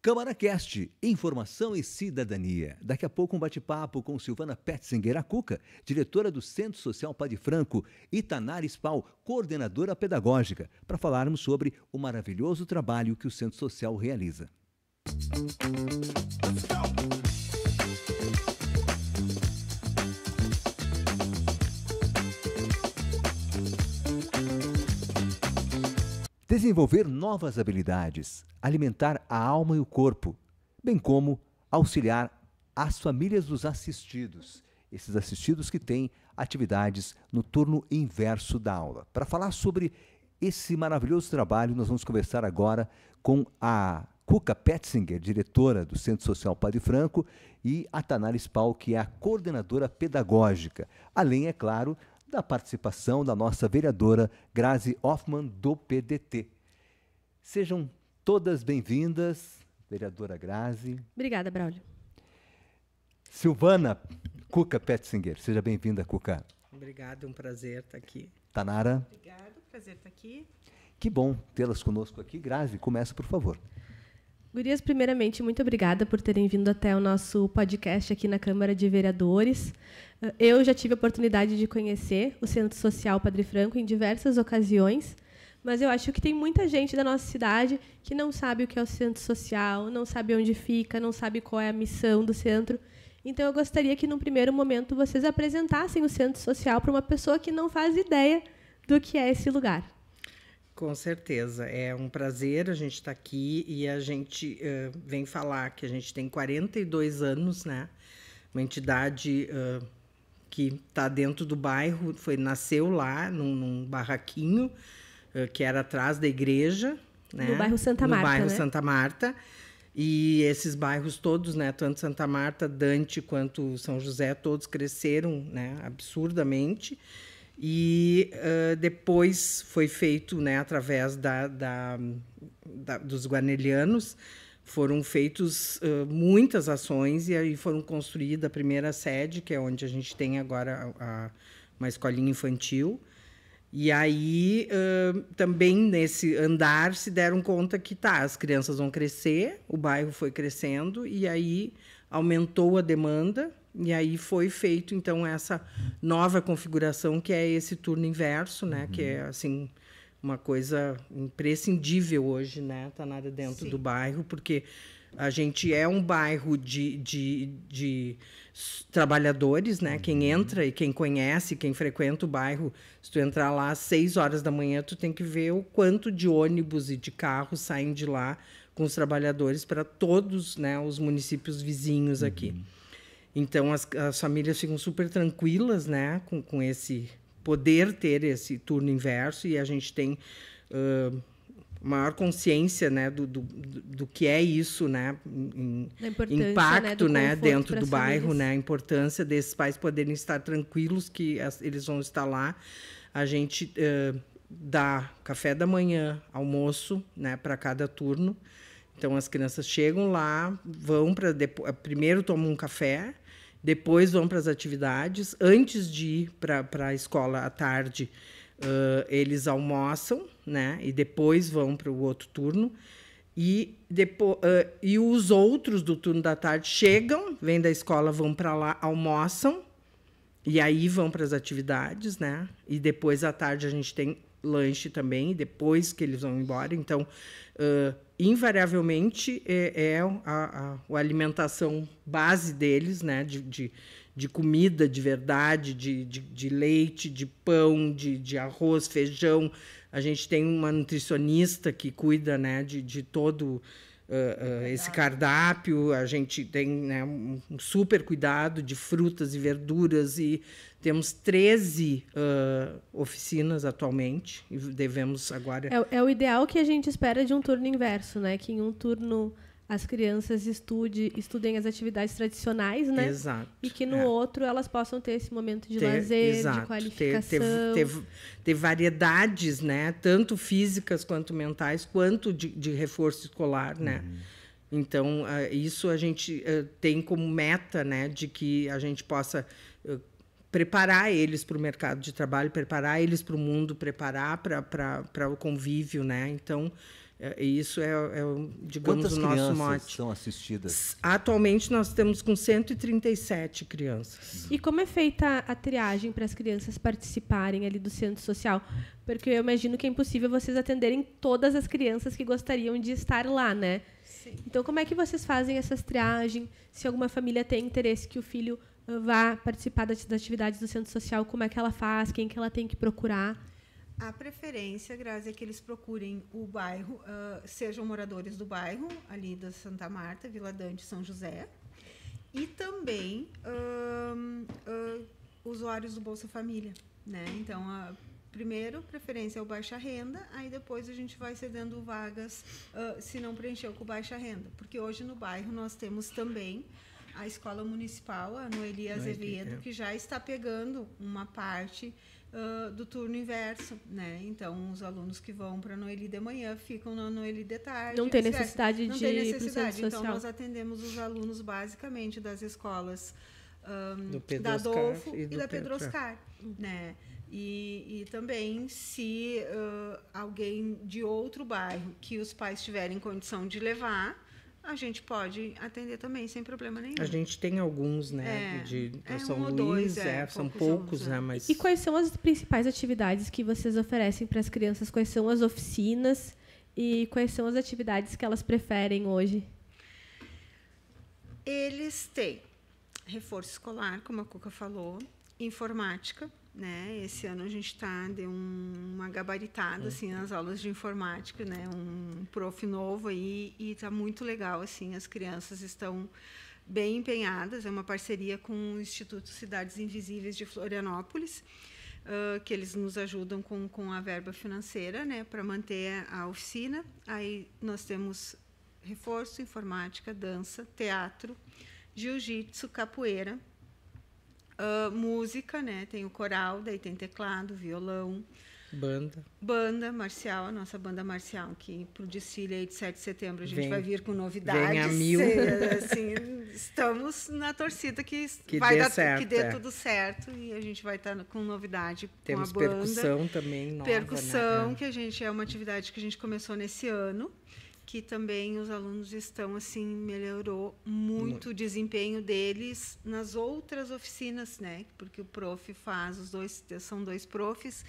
CâmaraCast, Informação e Cidadania. Daqui a pouco um bate-papo com Silvana Petzinger, a Cuca, diretora do Centro Social Padre Franco, e Tanara Spal, coordenadora pedagógica, para falarmos sobre o maravilhoso trabalho que o Centro Social realiza. Desenvolver novas habilidades, alimentar a alma e o corpo, bem como auxiliar as famílias dos assistidos, esses assistidos que têm atividades no turno inverso da aula. Para falar sobre esse maravilhoso trabalho, nós vamos conversar agora com a Cuca Petzinger, diretora do Centro Social Padre Franco, e a Tanara Spal, que é a coordenadora pedagógica, além, é claro, da participação da nossa vereadora Grazi Hoffmann, do PDT. Sejam todas bem-vindas, vereadora Grazi. Obrigada, Braulio. Silvana Cuca Petzinger, seja bem-vinda, Cuca. Obrigada, é um prazer estar aqui. Tanara. Obrigada, prazer estar aqui. Que bom tê-las conosco aqui. Grazi, começa, por favor. Gurias, primeiramente, muito obrigada por terem vindo até o nosso podcast aqui na Câmara de Vereadores. Eu já tive a oportunidade de conhecer o Centro Social Padre Franco em diversas ocasiões, mas eu acho que tem muita gente da nossa cidade que não sabe o que é o Centro Social, não sabe onde fica, não sabe qual é a missão do centro. Então, eu gostaria que, num primeiro momento, vocês apresentassem o Centro Social para uma pessoa que não faz ideia do que é esse lugar. Com certeza, é um prazer a gente estar aqui e a gente vem falar que a gente tem 42 anos, né? Uma entidade que está dentro do bairro, nasceu lá num barraquinho que era atrás da igreja, né? No bairro Santa Marta, no bairro né? Santa Marta. E esses bairros todos, né? Tanto Santa Marta, Dante quanto São José, todos cresceram, né? Absurdamente. E depois foi feito, né, através dos guarnelianos, foram feitas muitas ações e aí foram construída a primeira sede, que é onde a gente tem agora uma escolinha infantil. E aí também nesse andar se deram conta que as crianças vão crescer, o bairro foi crescendo e aí aumentou a demanda. E aí foi feito, então, essa nova configuração, que é esse turno inverso, né? Que é, assim, uma coisa imprescindível hoje, né? Tá nada dentro Sim. do bairro, porque a gente é um bairro de trabalhadores, né? Quem entra e quem conhece, quem frequenta o bairro, se tu entrar lá às 6 horas da manhã, tu tem que ver o quanto de ônibus e de carros saem de lá com os trabalhadores para todos, né, os municípios vizinhos aqui. Então, as famílias ficam super tranquilas, né, com esse poder ter esse turno inverso, e a gente tem maior consciência, né, do que é isso, né, impacto, né, dentro do bairro, né, a importância desses pais poderem estar tranquilos que eles vão estar lá. A gente dá café da manhã, almoço, né, para cada turno. Então, as crianças chegam lá, vão primeiro tomam um café, depois vão para as atividades. Antes de ir para a escola à tarde, eles almoçam, né? E depois vão para o outro turno. E os outros do turno da tarde chegam, vêm da escola, vão para lá, almoçam, e aí vão para as atividades, né? E depois, à tarde, a gente tem lanche também, depois que eles vão embora. Então, invariavelmente, a alimentação base deles, né, de comida de verdade, de leite, de pão, de arroz, feijão. A gente tem uma nutricionista que cuida, né, de todo esse cardápio. A gente tem, né, um super cuidado de frutas e verduras, e temos 13 oficinas atualmente, e devemos agora... É o ideal que a gente espera de um turno inverso, né? Que em um turno as crianças estudem as atividades tradicionais, né? Exato. E que no outro elas possam ter esse momento de lazer, exato, de qualificação. Ter variedades, né? Tanto físicas quanto mentais, quanto de reforço escolar, né? Então, isso a gente tem como meta, né? De que a gente possa preparar eles para o mercado de trabalho, preparar eles para o mundo, preparar para o convívio, né? Então, Isso digamos, Quantas o nosso crianças mote. são assistidas? Atualmente, nós temos com 137 crianças. E como é feita a triagem para as crianças participarem ali do centro social? Porque eu imagino que é impossível vocês atenderem todas as crianças que gostariam de estar lá, né? Sim. Então, como é que vocês fazem essas triagens? Se alguma família tem interesse que o filho vá participar das atividades do centro social, como é que ela faz? Quem que ela tem que procurar? A preferência, Grazi, é que eles procurem o bairro, sejam moradores do bairro, ali da Santa Marta, Vila Dante, São José, e também usuários do Bolsa Família, né? Então, primeiro, preferência é o baixa renda, aí depois a gente vai cedendo vagas, se não preencheu com baixa renda. Porque hoje no bairro nós temos também a Escola Municipal, a Noeli Azevedo, que já está pegando uma parte do turno inverso, né? Então, os alunos que vão para a Noeli de manhã ficam na Noeli de tarde. Não tem necessidade de ir para o centro social. Então, nós atendemos os alunos basicamente das escolas da Adolfo e da Pedro Oscar, né? E também, se alguém de outro bairro que os pais tiverem condição de levar, a gente pode atender também, sem problema nenhum. A gente tem alguns, né? De São ou Luís, dois, são poucos, alunos, né? Mas E quais são as principais atividades que vocês oferecem para as crianças? Quais são as oficinas e quais são as atividades que elas preferem hoje? Eles têm reforço escolar, como a Cuca falou, informática, né? Esse ano a gente deu uma gabaritada assim nas aulas de informática, né? Um prof novo aí, e está muito legal, assim, as crianças estão bem empenhadas. É uma parceria com o Instituto Cidades Invisíveis de Florianópolis, que eles nos ajudam com a verba financeira, né, para manter a oficina. Aí nós temos reforço, informática, dança, teatro, jiu-jitsu, capoeira, música, né? Tem o coral, daí tem teclado, violão. Banda marcial, a nossa banda marcial, que para o desfile aí de 7 de setembro a gente vai vir com novidades. Vem a mil. Assim, estamos na torcida que dê tudo certo, e a gente vai estar com novidade. Temos com a banda. Percussão também nova, Percussão, né? Que é uma atividade que a gente começou nesse ano, que também os alunos estão, assim, melhorou muito o desempenho deles nas outras oficinas, né? Porque o prof faz, são dois profs,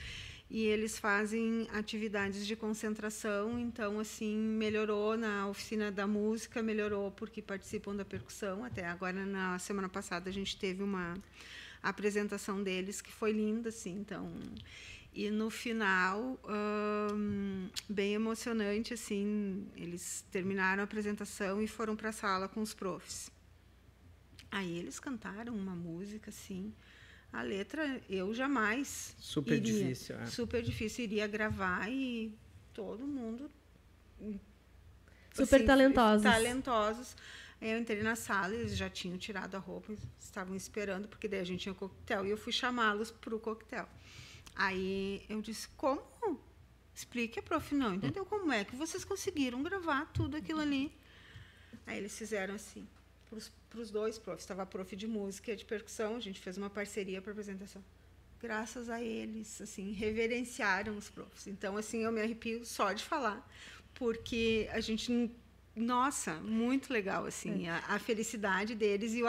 e eles fazem atividades de concentração. Então, assim, melhorou na oficina da música, melhorou porque participam da percussão. Até agora, na semana passada, a gente teve uma apresentação deles que foi linda, assim, então... E no final, bem emocionante, assim, eles terminaram a apresentação e foram para a sala com os profs. Aí eles cantaram uma música, assim, a letra eu jamais super difícil, iria gravar, e todo mundo super assim, talentosos. Eu entrei na sala, eles já tinham tirado a roupa, estavam esperando, porque daí a gente tinha coquetel, e eu fui chamá-los para o coquetel. Aí eu disse, como? Explique, a prof, não entendeu como é que vocês conseguiram gravar tudo aquilo ali. Aí eles fizeram assim, para os dois profs, estava a prof de música e a de percussão, a gente fez uma parceria para apresentação. Graças a eles, assim, reverenciaram os profs. Então, assim, eu me arrepio só de falar, porque a gente... Nossa, muito legal, assim, a felicidade deles e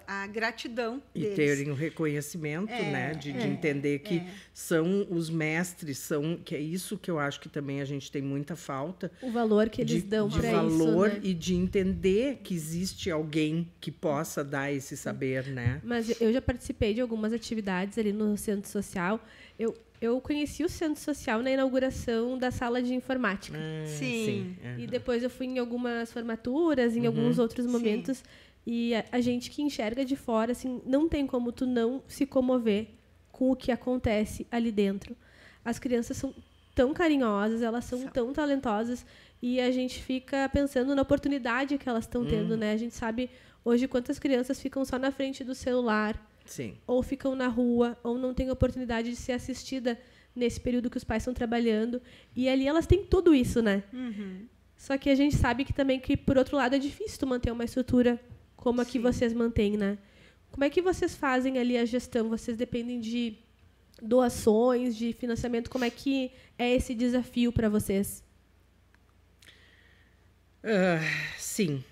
a gratidão deles. E terem o reconhecimento, né, de entender que são os mestres, que é isso que eu acho que também a gente tem muita falta. O valor que eles dão para isso, de valor, né? E e de entender que existe alguém que possa dar esse saber, né? Mas eu já participei de algumas atividades ali no centro social. Eu conheci o centro social na inauguração da sala de informática. Sim. E depois eu fui em algumas formaturas, em alguns outros momentos. Sim. E a gente que enxerga de fora, assim, não tem como tu não se comover com o que acontece ali dentro. As crianças são tão carinhosas, elas são tão talentosas, e a gente fica pensando na oportunidade que elas estão tendo, né? A gente sabe hoje quantas crianças ficam só na frente do celular. Sim. Ou ficam na rua, ou não têm oportunidade de ser assistida nesse período que os pais estão trabalhando. E ali elas têm tudo isso, né? Só que a gente sabe que também, que por outro lado, é difícil tu manter uma estrutura como a que vocês mantêm, né? Como é que vocês fazem ali a gestão? Vocês dependem de doações, de financiamento? Como é que é esse desafio para vocês? Sim,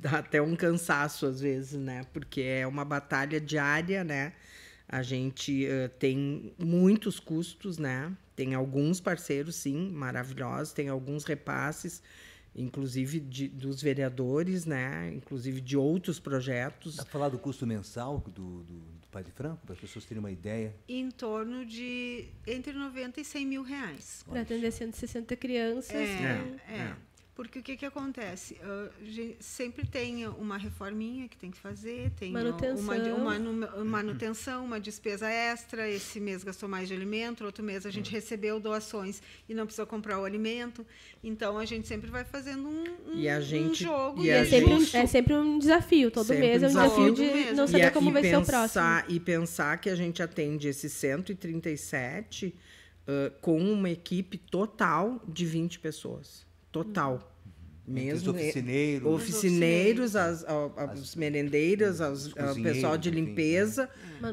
dá até um cansaço às vezes, né? Porque é uma batalha diária, né? A gente tem muitos custos, né? Tem alguns parceiros, sim, maravilhosos, tem alguns repasses, inclusive dos vereadores, né? Inclusive de outros projetos. Dá para falar do custo mensal do Padre Franco, para as pessoas terem uma ideia? Em torno de entre 90 e 100 mil reais. Para atender 160 crianças. Porque o que acontece? Sempre tem uma reforminha que tem que fazer, tem uma manutenção, uma despesa extra. Esse mês gastou mais de alimento, outro mês a gente recebeu doações e não precisa comprar o alimento. Então, a gente sempre vai fazendo um jogo. É sempre um desafio, todo mês é um desafio de não saber como vai ser o próximo. E pensar que a gente atende esses 137 com uma equipe total de 20 pessoas. Total. Mesmo oficineiros, as merendeiras, o pessoal de limpeza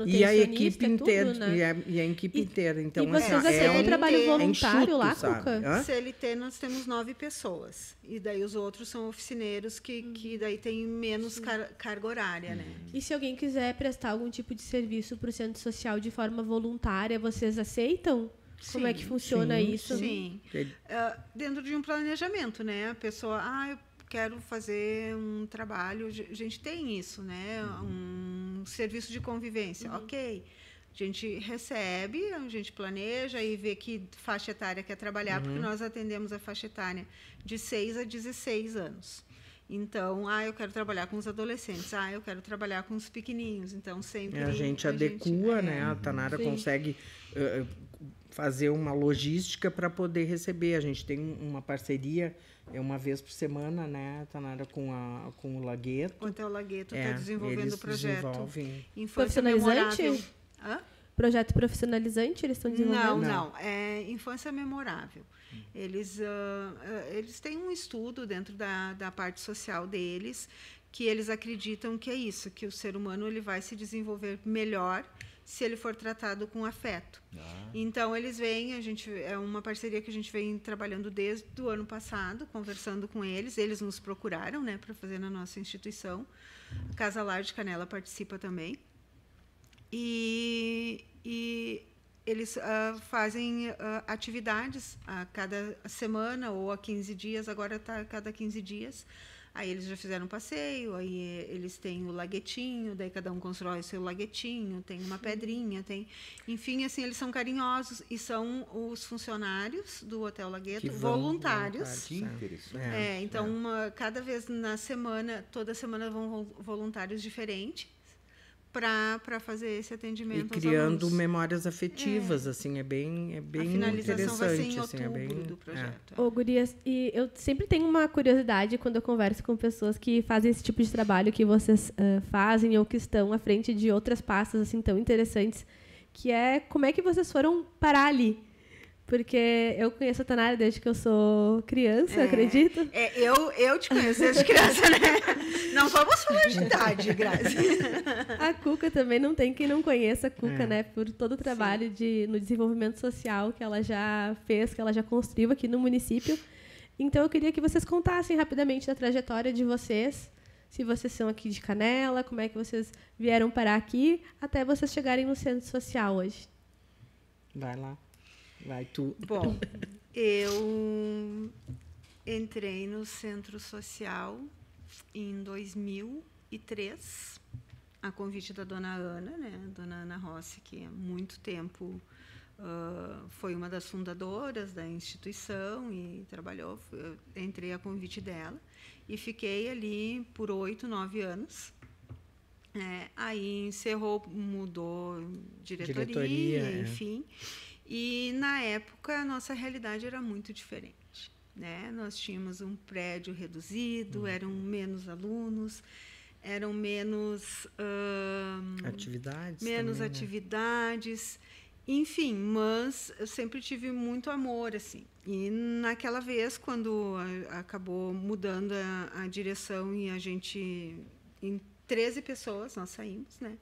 e a equipe inteira. Tudo, né? E a equipe inteira. Então, e vocês aceitam trabalho voluntário lá, Cuca? CLT nós temos 9 pessoas. E daí os outros são oficineiros que daí tem menos carga horária, né? E se alguém quiser prestar algum tipo de serviço para o centro social de forma voluntária, vocês aceitam? Como é que funciona isso? Sim. Dentro de um planejamento, né? A pessoa, eu quero fazer um trabalho, a gente tem isso, né? Um serviço de convivência, ok. A gente recebe, a gente planeja e vê que faixa etária quer trabalhar, porque nós atendemos a faixa etária de 6 a 16 anos. Então, eu quero trabalhar com os adolescentes, eu quero trabalhar com os pequenininhos. Então, sempre... A gente adequa, né? A Tanara consegue fazer uma logística para poder receber. A gente tem uma parceria, uma vez por semana, né, Tanara, com o Lagueto. O Hotel Lagueto está desenvolvendo o projeto Infância Memorável. Projeto profissionalizante eles estão desenvolvendo? Não. É Infância Memorável. Eles têm um estudo dentro da parte social deles que eles acreditam que é isso, que o ser humano ele vai se desenvolver melhor se ele for tratado com afeto. Então, eles vêm, é uma parceria que a gente vem trabalhando desde o ano passado, conversando com eles nos procuraram, né, para fazer na nossa instituição. A Casa Lar de Canela participa também. E eles fazem atividades a cada semana ou a 15 dias, agora está a cada 15 dias. Aí eles já fizeram um passeio, aí eles têm o laguetinho, daí cada um constrói o seu laguetinho, tem uma pedrinha, enfim, assim, eles são carinhosos e são os funcionários do Hotel Lagueto voluntários. Que interessante. Então, cada vez na semana, toda semana vão voluntários diferentes para fazer esse atendimento e criando memórias afetivas, assim, é bem a finalização vai ser em assim, outubro do projeto. Ô, gurias, e eu sempre tenho uma curiosidade quando eu converso com pessoas que fazem esse tipo de trabalho que vocês fazem ou que estão à frente de outras pastas assim tão interessantes, que é como é que vocês foram parar ali? Porque eu conheço a Tanara desde que eu sou criança, acredito. Eu te conheço desde criança, né? Não vamos falar de idade, Grazi. A Cuca também não tem quem não conheça a Cuca, né? Por todo o trabalho no desenvolvimento social que ela já fez, que ela já construiu aqui no município. Então, eu queria que vocês contassem rapidamente da trajetória de vocês, se vocês são aqui de Canela, como é que vocês vieram parar aqui, até vocês chegarem no centro social hoje. Vai lá. Vai tu. Bom, eu entrei no Centro Social em 2003, a convite da dona Ana, né? Dona Ana Rossi, que há muito tempo foi uma das fundadoras da instituição e trabalhou. Eu entrei a convite dela e fiquei ali por 8, 9 anos. Aí encerrou, mudou diretoria. Enfim. E, na época, a nossa realidade era muito diferente, né? Nós tínhamos um prédio reduzido, eram menos alunos, eram menos atividades, enfim, mas eu sempre tive muito amor, assim. E, naquela vez, quando acabou mudando a direção e a gente, em 13 pessoas, nós saímos, né?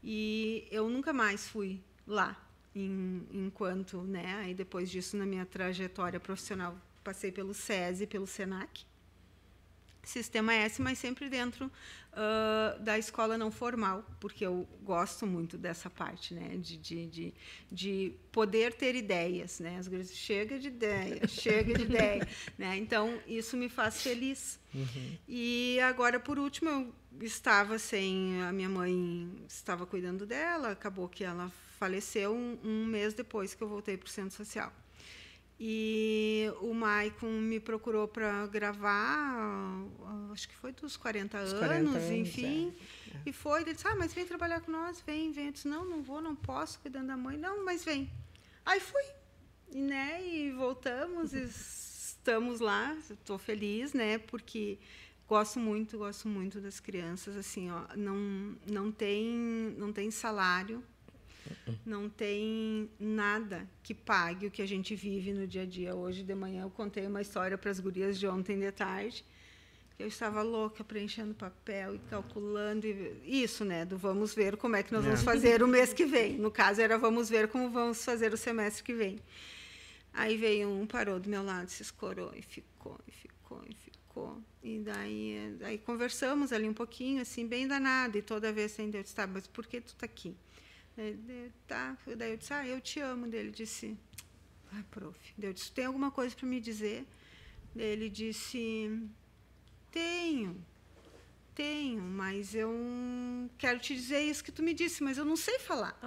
E eu nunca mais fui lá. Enquanto, né, aí depois disso, na minha trajetória profissional, passei pelo SESI, pelo SENAC, Sistema S, mas sempre dentro da escola não formal, porque eu gosto muito dessa parte, né, de poder ter ideias, né, às vezes chega de ideia, né, então isso me faz feliz. E agora, por último, eu estava a minha mãe estava cuidando dela, acabou que ela faleceu um mês depois que eu voltei para o Centro Social. E o Maicon me procurou para gravar, acho que foi dos 40 anos, enfim. E foi, ele disse, mas vem trabalhar com nós, vem. Eu disse, não vou, não posso, cuidando da mãe. Não, mas vem. Aí fui, né, e voltamos, estamos lá, estou feliz, né, porque gosto muito das crianças, assim, ó, não tem salário, não tem nada que pague o que a gente vive no dia a dia. Hoje de manhã eu contei uma história para as gurias de ontem de tarde, que eu estava louca preenchendo papel e calculando. Isso, né? Do vamos ver como é que nós vamos fazer o mês que vem. No caso, era vamos ver como vamos fazer o semestre que vem. Aí veio parou do meu lado, se escorou e ficou. E daí conversamos ali um pouquinho, assim, bem danado. E toda vez assim, eu disse, tá, mas por que tu tá aqui? Daí eu disse, eu te amo. Daí ele disse, prof. Daí eu disse, tem alguma coisa para me dizer? Daí ele disse, tenho, mas eu quero te dizer isso que tu me disse, mas eu não sei falar.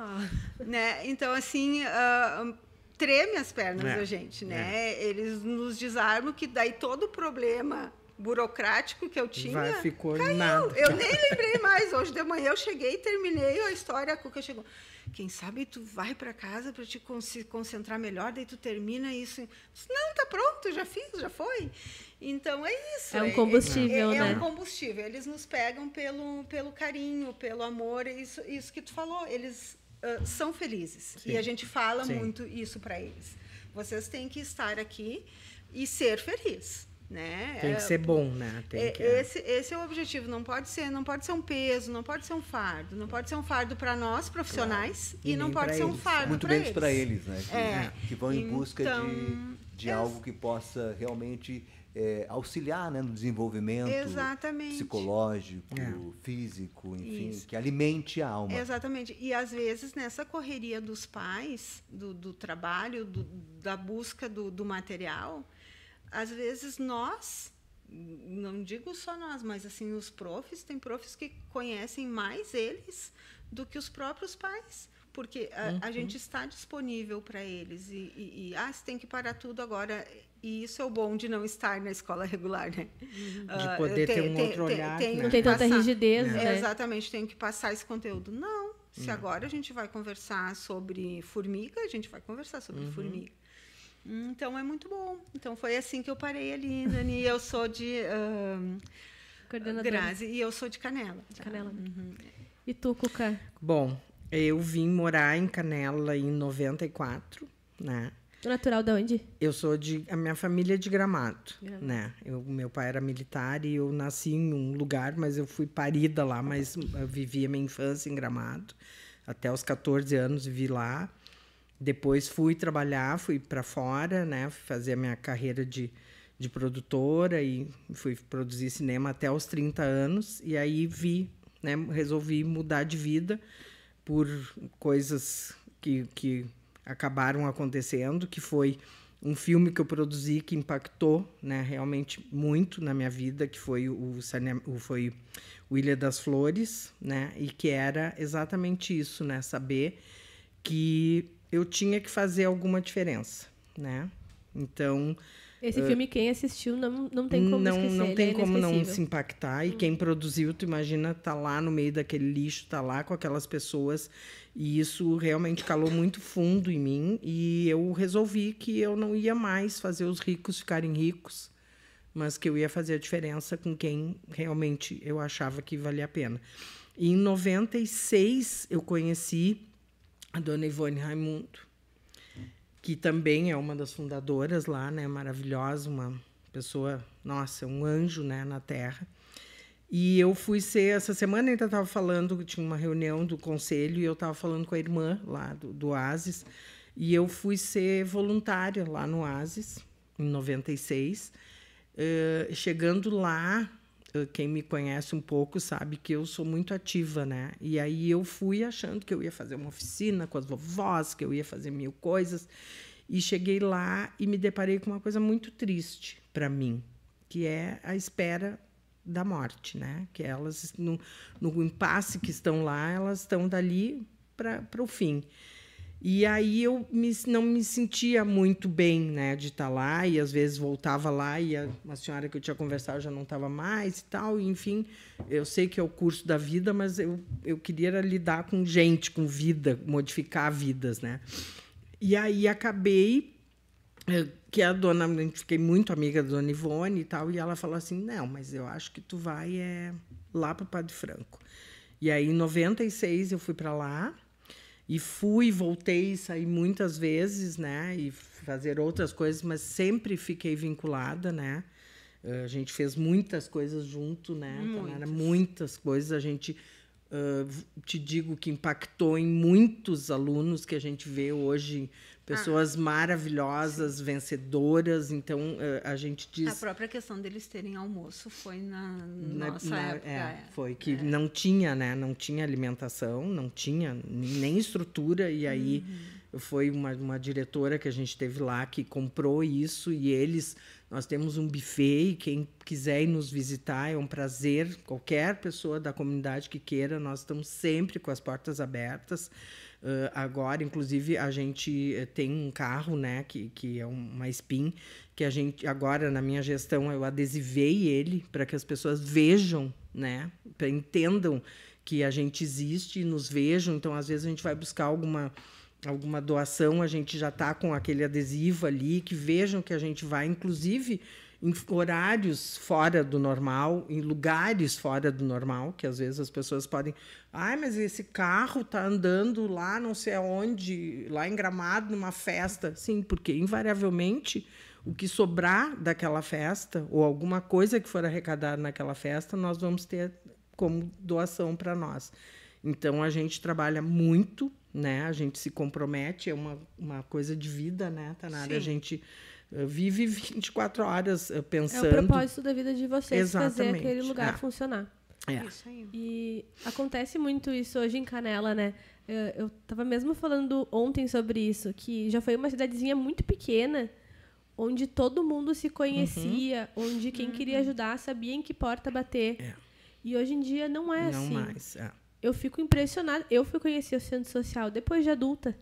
Né? Então, assim, treme as pernas da gente, né? Eles nos desarmam, que daí todo o problema burocrático que eu tinha ficou caiu. Nada. Eu nem lembrei mais. Hoje de manhã eu cheguei e terminei a história. A Cuca chegou. Quem sabe tu vai para casa para te concentrar melhor, daí tu termina isso. Não, tá pronto, já fiz, já foi. Então é isso. É um combustível, né? É um combustível. Eles nos pegam pelo carinho, pelo amor. Isso que tu falou. Eles são felizes. Sim. E a gente fala muito isso para eles. Vocês têm que estar aqui e ser feliz. Né? Tem que ser bom, né? Esse é o objetivo. Não pode ser um peso, não pode ser um fardo. Não pode ser um fardo para nós, profissionais, e não pode ser um fardo muito menos para eles, né? Que vão em busca de algo que possa realmente auxiliar, né, no desenvolvimento psicológico, físico, enfim, que alimente a alma. Exatamente. E, às vezes, nessa correria dos pais, do trabalho, da busca do material, às vezes nós, não digo só nós, mas assim, os profs, tem profs que conhecem mais eles do que os próprios pais, porque a gente está disponível para eles você tem que parar tudo agora. E isso é o bom de não estar na escola regular, né? De poder ter um outro olhar. Não tem tanta rigidez, né? Exatamente, tenho que passar esse conteúdo. Não, se agora a gente vai conversar sobre formiga, a gente vai conversar sobre formiga. Então, é muito bom. Então, foi assim que eu parei ali, Dani. Eu sou de Grazi, e eu sou de Canela. Canela. E tu, Cuca? Bom, eu vim morar em Canela em 94, né? Natural de onde? Eu sou a minha família é de Gramado, né? Meu pai era militar e eu nasci em um lugar, mas eu fui parida lá, mas eu vivi a minha infância em Gramado. Até os 14 anos vivi lá. Depois fui trabalhar, fui para fora, né? Fui fazer a minha carreira de produtora e fui produzir cinema até os 30 anos. E aí resolvi mudar de vida por coisas que acabaram acontecendo, que foi um filme que eu produzi que impactou, né, realmente muito na minha vida, que foi o Ilha das Flores, né? E que era exatamente isso, né? Saber que eu tinha que fazer alguma diferença, né? Então... Esse filme, quem assistiu, não tem como esquecer. Não tem como não se impactar. E quem produziu, tu imagina, tá lá no meio daquele lixo, tá lá com aquelas pessoas. E isso realmente calou muito fundo em mim. E eu resolvi que eu não ia mais fazer os ricos ficarem ricos, mas que eu ia fazer a diferença com quem realmente eu achava que valia a pena. E em 96, eu conheci a dona Ivone Raimundo, que também é uma das fundadoras lá, né? Maravilhosa, uma pessoa, nossa, um anjo, né? Na Terra. E eu fui essa semana ainda estava falando, tinha uma reunião do conselho, e eu estava falando com a irmã lá do Oasis, e eu fui ser voluntária lá no Oasis, em 96. Chegando lá, quem me conhece um pouco sabe que eu sou muito ativa, né? E aí eu fui achando que eu ia fazer uma oficina com as vovós, que eu ia fazer 1000 coisas. E cheguei lá e me deparei com uma coisa muito triste para mim, que é a espera da morte, né? Que elas, no impasse que estão lá, elas estão dali para o fim. E aí eu não me sentia muito bem, né, de estar lá, e às vezes voltava lá e uma senhora que eu tinha conversado já não estava mais e tal, e, enfim, eu sei que é o curso da vida, mas eu queria lidar com gente, com vida, modificar vidas, né? E aí acabei que a gente fiquei muito amiga da dona Ivone e tal, e ela falou assim, não, mas eu acho que tu vai lá para o Padre Franco. E aí, em 96, eu fui para lá, e voltei, saí muitas vezes, né, e fazer outras coisas, mas sempre fiquei vinculada, né. A gente fez muitas coisas junto, né, muitas coisas. A gente, te digo que impactou em muitos alunos que a gente vê hoje, pessoas maravilhosas, vencedoras. Então, a gente diz... A própria questão deles terem almoço foi na nossa época. Foi que não tinha, né? Não tinha alimentação, não tinha nem estrutura. E aí foi uma diretora que a gente teve lá que comprou isso. E nós temos um buffet, e quem quiser ir nos visitar é um prazer. Qualquer pessoa da comunidade que queira, nós estamos sempre com as portas abertas. Agora, inclusive, a gente tem um carro, né, que é uma SPIN, que a gente, agora, na minha gestão, eu adesivei ele para que as pessoas vejam, né, entendam que a gente existe e nos vejam. Então, às vezes, a gente vai buscar alguma doação, a gente já está com aquele adesivo ali, que vejam que a gente vai, inclusive, em horários fora do normal, em lugares fora do normal, que às vezes as pessoas podem... mas esse carro está andando lá não sei aonde, lá em Gramado, numa festa. Sim, porque, invariavelmente, o que sobrar daquela festa, ou alguma coisa que for arrecadada naquela festa, nós vamos ter como doação para nós. Então, a gente trabalha muito, né? A gente se compromete, é uma coisa de vida, né, Tanara? Sim. A gente... vive 24 horas pensando... É o propósito da vida de vocês. Exatamente. Fazer aquele lugar funcionar. Isso aí. E acontece muito isso hoje em Canela, né? Eu estava mesmo falando ontem sobre isso, que já foi uma cidadezinha muito pequena, onde todo mundo se conhecia, onde quem queria ajudar sabia em que porta bater. E hoje em dia não é assim. Não mais, Eu fico impressionada. Eu fui conhecer o centro social depois de adulta.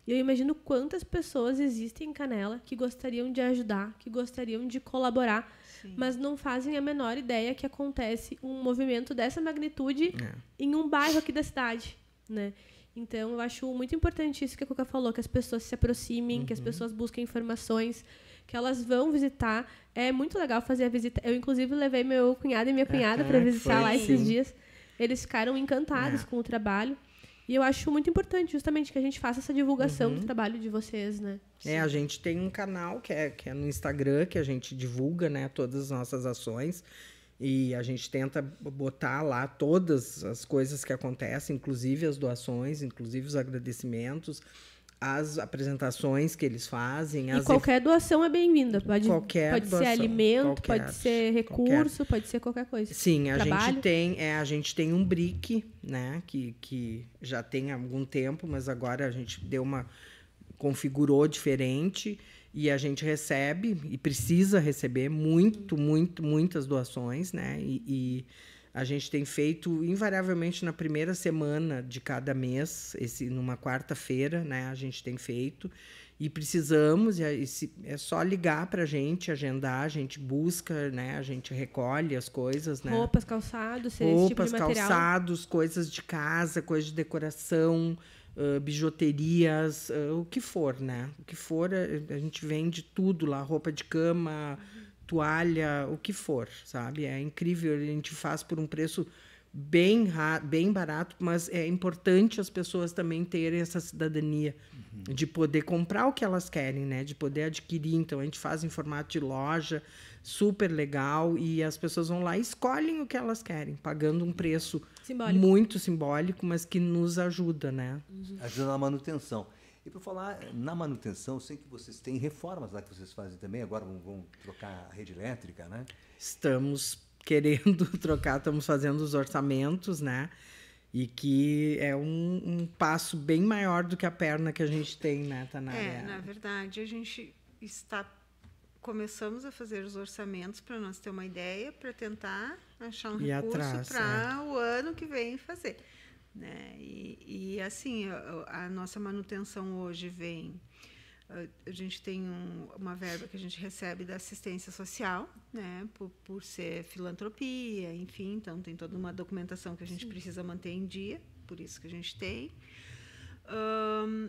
E eu imagino quantas pessoas existem em Canela que gostariam de ajudar, que gostariam de colaborar, mas não fazem a menor ideia que acontece um movimento dessa magnitude em um bairro aqui da cidade, né? Então, eu acho muito importante isso que a Cuca falou, que as pessoas se aproximem, que as pessoas busquem informações, que elas vão visitar. É muito legal fazer a visita. Eu, inclusive, levei meu cunhado e minha cunhada para visitar lá esses dias. Eles ficaram encantados com o trabalho. E eu acho muito importante, justamente, que a gente faça essa divulgação do trabalho de vocês, né? A gente tem um canal que é no Instagram, que a gente divulga, né, todas as nossas ações. E a gente tenta botar lá todas as coisas que acontecem, inclusive as doações, inclusive os agradecimentos, as apresentações que eles fazem. E qualquer doação é bem-vinda. Pode doação, ser alimento, pode ser recurso, pode ser qualquer coisa. Sim, a gente tem um brick, né, que já tem há algum tempo, mas agora a gente configurou diferente, e a gente recebe e precisa receber muitas doações, né? E a gente tem feito invariavelmente na primeira semana de cada mês, numa quarta-feira, né? A gente tem feito e precisamos, é só ligar para a gente, agendar, a gente busca, né? A gente recolhe as coisas, né? Roupas, calçados, esse tipo de material. Calçados, coisas de casa, coisas de decoração, bijuterias, o que for, né? O que for, a gente vende tudo lá, roupa de cama, toalha, o que for, sabe? É incrível, a gente faz por um preço bem barato, mas é importante as pessoas também terem essa cidadania de poder comprar o que elas querem, né? De poder adquirir. Então, a gente faz em formato de loja, super legal, e as pessoas vão lá e escolhem o que elas querem, pagando um preço muito simbólico, mas que nos ajuda, né? Ajuda na manutenção. E por falar na manutenção, sei que vocês têm reformas lá que vocês fazem também, agora vão trocar a rede elétrica, né? Estamos querendo trocar, estamos fazendo os orçamentos, né? E que é um passo bem maior do que a perna que a gente tem, né, Tanara? Na verdade, a gente começamos a fazer os orçamentos para nós ter uma ideia, para tentar achar um recurso para o ano que vem fazer. Né? E assim, a nossa manutenção hoje vem... A gente tem uma verba que a gente recebe da assistência social, né, por ser filantropia, enfim, então tem toda uma documentação que a gente precisa manter em dia, por isso que a gente tem.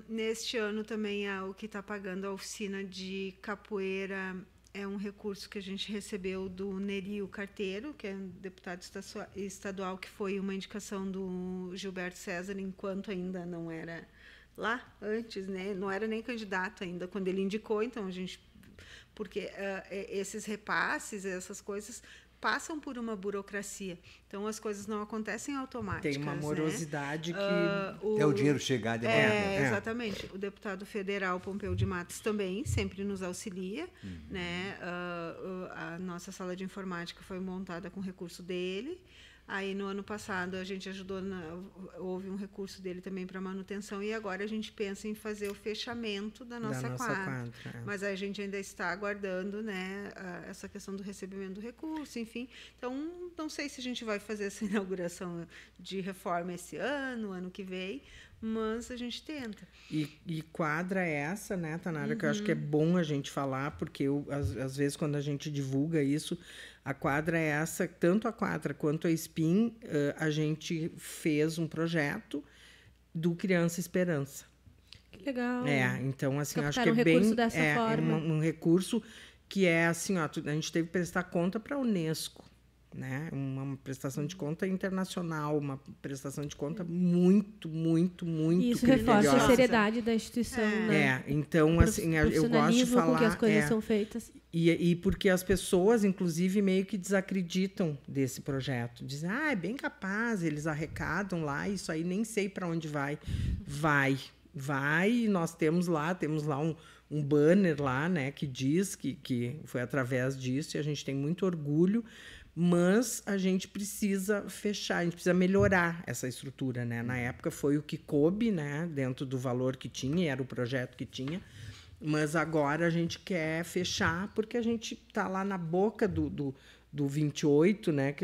Neste ano também o que está pagando a oficina de capoeira é um recurso que a gente recebeu do Nerio Carteiro, que é um deputado estadual, que foi uma indicação do Gilberto César, enquanto ainda não era... lá antes, né? Não era nem candidato ainda quando ele indicou, então a gente, porque esses repasses, essas coisas passam por uma burocracia, então as coisas não acontecem automáticas. Tem uma morosidade, né? Que o dinheiro chegar de exatamente. O deputado federal Pompeu de Matos também sempre nos auxilia, né? A nossa sala de informática foi montada com recurso dele. Aí, no ano passado, a gente ajudou, houve um recurso dele também para manutenção, e agora a gente pensa em fazer o fechamento da nossa quadra. Mas a gente ainda está aguardando, né, essa questão do recebimento do recurso, enfim. Então, não sei se a gente vai fazer essa inauguração de reforma esse ano que vem, mas a gente tenta. E quadra essa, né, Tanara, que eu acho que é bom a gente falar, porque às vezes quando a gente divulga isso, a quadra é essa, tanto a quadra quanto a SPIN, a gente fez um projeto do Criança Esperança. Que legal. Então, assim, captar acho que é recurso bem... dessa forma. Um recurso que é assim, ó, a gente teve que prestar conta para a Unesco, né? Uma prestação de conta internacional, uma prestação de conta muito, muito, muito Isso criteriosa. reforça a seriedade da instituição, né? Então, assim, eu gosto de falar... com que as coisas são feitas. E porque as pessoas, inclusive, meio que desacreditam desse projeto. Dizem, é bem capaz, eles arrecadam lá, isso aí nem sei para onde vai. Vai, nós temos lá um banner lá, né, que diz que foi através disso, e a gente tem muito orgulho, mas a gente precisa fechar, a gente precisa melhorar essa estrutura, né? Na época foi o que coube, né, dentro do valor que tinha, era o projeto que tinha, mas agora a gente quer fechar, porque a gente está lá na boca do 28, né,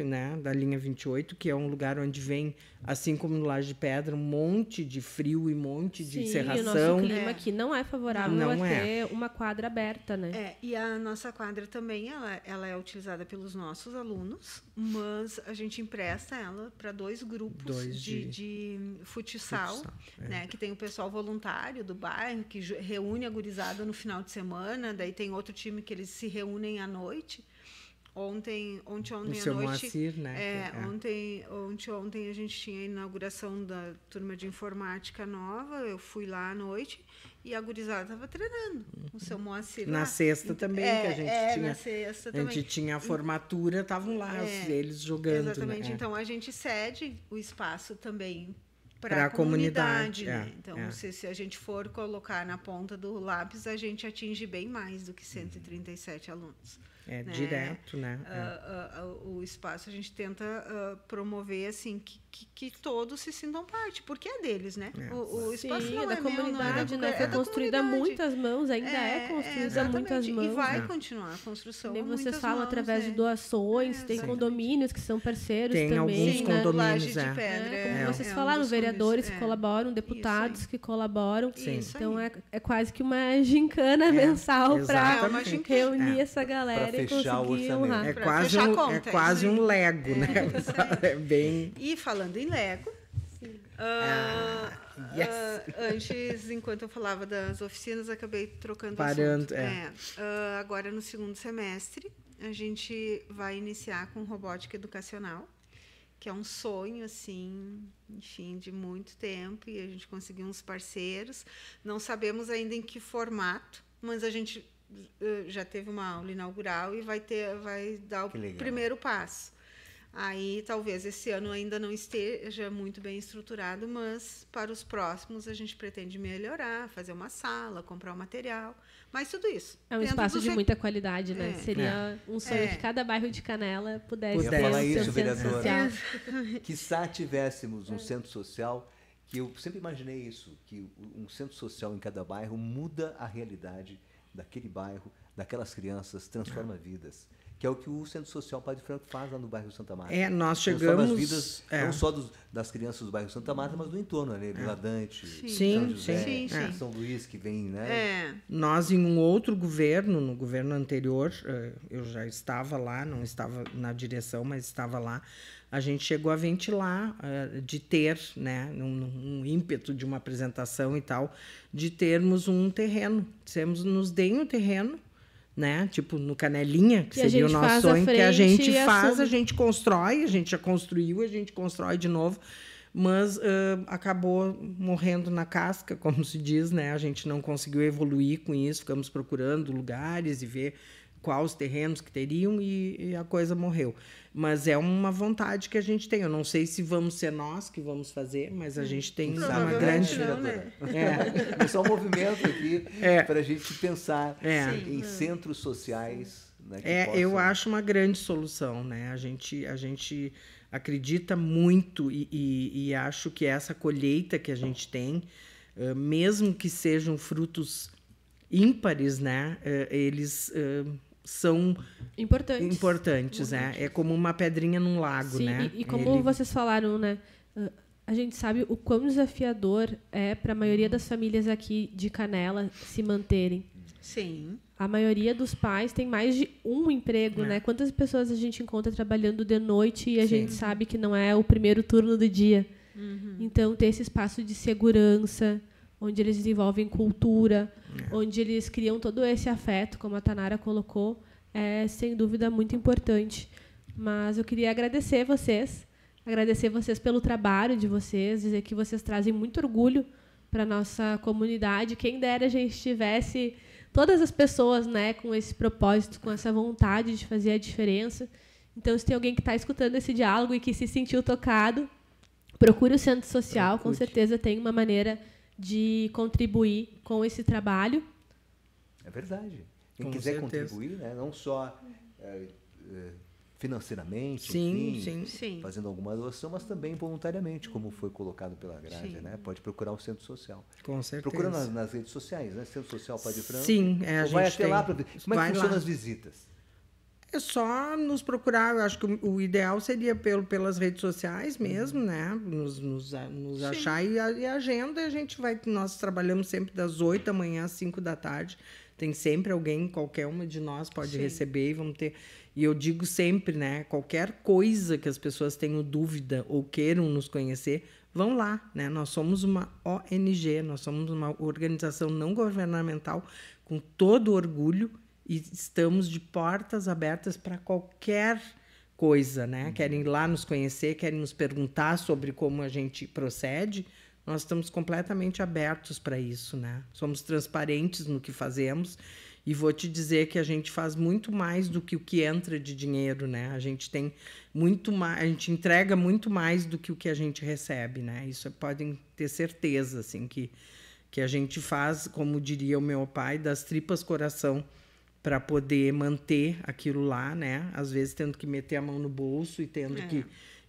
da linha 28, que é um lugar onde vem, assim como no Laje de Pedra, um monte de frio e um monte de serração. E o nosso clima aqui não é favorável a ter uma quadra aberta, né? E a nossa quadra também, ela é utilizada pelos nossos alunos, mas a gente empresta ela para 2 grupos de futsal, né, que tem o pessoal voluntário do bairro, que reúne a gurizada no final de semana, daí tem outro time que eles se reúnem à noite. Ontem à noite, Moacir, né? Ontem a gente tinha a inauguração da turma de informática nova, eu fui lá à noite e a gurizada estava treinando, o seu Moacir na lá. Sexta também, que a gente tinha. Na sexta também. A gente tinha a formatura, estavam lá eles jogando. Exatamente, né? Então a gente cede o espaço também para a comunidade. Né? Então, se a gente for colocar na ponta do lápis, a gente atinge bem mais do que 137 alunos. Né? Direto, né? O espaço a gente tenta promover assim que todos se sintam parte, porque é deles, né? O espaço não da é comunidade, meu, né? Foi construída a muitas mãos, ainda é construída a muitas mãos. E vai continuar a construção. E vocês falam através de doações, tem condomínios que são parceiros também. Tem alguns condomínios, de pedra, como vocês falaram, vereadores que colaboram, deputados que colaboram. Então é quase que uma gincana mensal para reunir essa galera e conseguir honrar. É quase um Lego, né? É bem... E falando em Lego, antes, enquanto eu falava das oficinas, acabei trocando assunto. Agora, no segundo semestre, a gente vai iniciar com robótica educacional, que é um sonho, assim, enfim, de muito tempo, e a gente conseguiu uns parceiros. Não sabemos ainda em que formato, mas a gente já teve uma aula inaugural e vai dar o primeiro passo. Aí, talvez esse ano ainda não esteja muito bem estruturado, mas para os próximos a gente pretende melhorar, fazer uma sala, comprar o material, mas tudo isso. É um dentro espaço dos de re- muita qualidade, né? É. Seria um sonho que cada bairro de Canela pudesse Eu ter ia falar o seu isso, centro vereadora. social. Quiçá tivéssemos um centro social, que eu sempre imaginei isso, que um centro social em cada bairro muda a realidade daquele bairro, daquelas crianças, transforma vidas. Que é o que o Centro Social Padre Franco faz lá no bairro Santa Marta. Nós Transforma chegamos... as vidas, não só das crianças do bairro Santa Marta, mas do entorno, né? Vila Dante, Sim, São José, sim. São Luís, que vem, né? Nós, em um outro governo, no governo anterior, eu já estava lá, não estava na direção, mas estava lá, a gente chegou a ventilar de ter, né, um ímpeto de uma apresentação e tal, de termos um terreno. Dissemos, nos deem um terreno, né? Tipo, no Canelinha, que E a seria o gente nosso faz a sonho, que a frente gente e faz, assume. a gente constrói, a gente já construiu, a gente constrói de novo, mas acabou morrendo na casca, como se diz, né? A gente não conseguiu evoluir com isso, ficamos procurando lugares e ver quais os terrenos que teriam e a coisa morreu. Mas é uma vontade que a gente tem. Eu não sei se vamos ser nós que vamos fazer, mas a gente tem uma Provavelmente grande... não, né? Começar um movimento aqui para a gente pensar em centros sociais. Né, que Eu possam- acho uma grande solução, né? A gente acredita muito e acho que essa colheita que a gente tem, mesmo que sejam frutos ímpares, né? Eles são importantes, né? É como uma pedrinha num lago, Sim, né? e como vocês falaram, né? A gente sabe o quão desafiador é para a maioria das famílias aqui de Canela se manterem. Sim. A maioria dos pais tem mais de um emprego, né? Quantas pessoas a gente encontra trabalhando de noite e a gente sabe que não é o primeiro turno do dia. Então, ter esse espaço de segurança, onde eles desenvolvem cultura, onde eles criam todo esse afeto, como a Tanara colocou, é, sem dúvida, muito importante. Mas eu queria agradecer vocês pelo trabalho de vocês, dizer que vocês trazem muito orgulho para a nossa comunidade. Quem dera a gente tivesse todas as pessoas, né, com esse propósito, com essa vontade de fazer a diferença. Então, se tem alguém que está escutando esse diálogo e que se sentiu tocado, procure o Centro Social, com certeza tem uma maneira de contribuir com esse trabalho. É verdade. Quem Com quiser certeza. contribuir, né, não só financeiramente, Sim, enfim, Sim. fazendo alguma doação, mas também voluntariamente, como foi colocado pela Grácia, né? Pode procurar o Centro Social. Com certeza. Procura nas redes sociais, né? Centro Social Padre Franco. Sim, a Ou vai gente até tem. lá para ver. Como é Vai que funciona lá. as visitas? É só nos procurar. Eu acho que o ideal seria pelas redes sociais mesmo, né? Nos achar e a agenda a gente vai. Nós trabalhamos sempre das 8 da manhã às 5 da tarde. Tem sempre alguém, qualquer uma de nós pode receber e vamos ter. E eu digo sempre, né? Qualquer coisa que as pessoas tenham dúvida ou queiram nos conhecer, vão lá, né? Nós somos uma ONG, nós somos uma organização não governamental com todo orgulho e estamos de portas abertas para qualquer coisa, né? Querem ir lá nos conhecer, querem nos perguntar sobre como a gente procede, nós estamos completamente abertos para isso, né? Somos transparentes no que fazemos e vou te dizer que a gente faz muito mais do que o que entra de dinheiro, né? A gente tem muito mais, a gente entrega muito mais do que o que a gente recebe, né? Isso podem ter certeza, assim, que a gente faz, como diria o meu pai, das tripas coração para poder manter aquilo lá, né? Às vezes tendo que meter a mão no bolso e tendo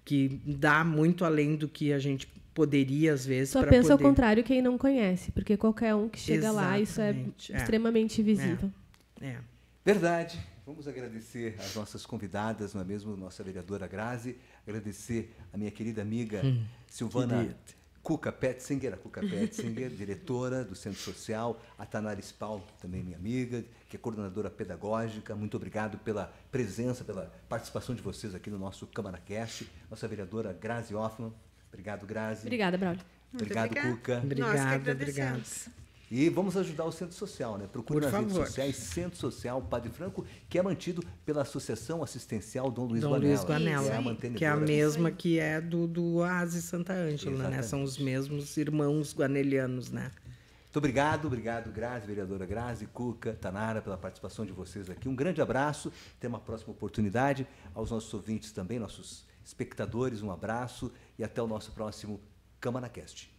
que dar muito além do que a gente poderia, às vezes, Só para pensa ao poder... contrário quem não conhece, porque qualquer um que chega lá, isso é Exatamente, extremamente visível. É. Verdade. Vamos agradecer as nossas convidadas, não é mesmo? Nossa vereadora Grazi. Agradecer a minha querida amiga Silvana querida. Cuca Petzinger, diretora do Centro Social. A Tanara Spahl, também minha amiga, que é coordenadora pedagógica. Muito obrigado pela presença, pela participação de vocês aqui no nosso CâmaraCast. Nossa vereadora Grazi Hoffmann. Obrigado, Grazi. Obrigada, Braulio. Obrigado, obrigada. Cuca. Nós que Obrigado, agradecemos. E vamos ajudar o Centro Social, né? Procure Por nas redes favor. sociais Centro Social Padre Franco, que é mantido pela Associação Assistencial Dom Luiz Dom Guanella. Luiz Guanella, que é a que é a mantenedora. mesma que é do Oásis Santa Ângela, né? Exatamente. São os mesmos irmãos guanelianos, né? Muito obrigado, Grazi, vereadora Grazi, Cuca, Tanara, pela participação de vocês aqui. Um grande abraço, até uma próxima oportunidade. Aos nossos ouvintes também, nossos espectadores, um abraço e até o nosso próximo CâmaraCast.